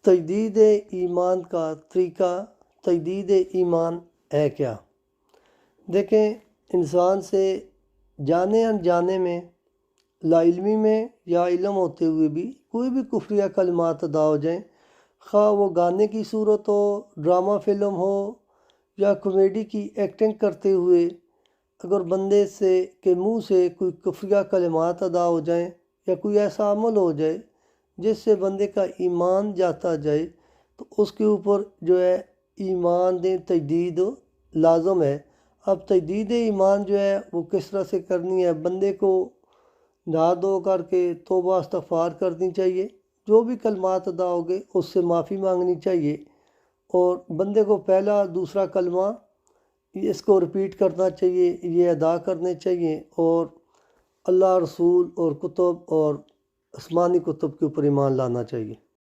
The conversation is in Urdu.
تجدید ایمان کا طریقہ تجدید ایمان ہے کیا؟ دیکھیں، انسان سے جانے انجانے میں، لا علمی میں یا علم ہوتے ہوئے بھی کوئی بھی کفریہ کلمات ادا ہو جائیں، خواہ وہ گانے کی صورت ہو، ڈرامہ فلم ہو یا کامیڈی کی ایکٹنگ کرتے ہوئے اگر بندے کے منہ سے کوئی کفریہ کلمات ادا ہو جائیں یا کوئی ایسا عمل ہو جائے جس سے بندے کا ایمان جاتا جائے، تو اس کے اوپر جو ہے ایمان تجدید لازم ہے۔ اب تجدید ایمان جو ہے وہ کس طرح سے کرنی ہے؟ بندے کو نہا دھو کر کے توبہ استغفار کرنی چاہیے، جو بھی کلمات ادا ہو گئے اس سے معافی مانگنی چاہیے، اور بندے کو پہلا دوسرا کلمہ اس کو رپیٹ کرنا چاہیے، یہ ادا کرنے چاہیے، اور اللہ، رسول اور کتب اور آسمانی کتب کے اوپر ایمان لانا چاہیے۔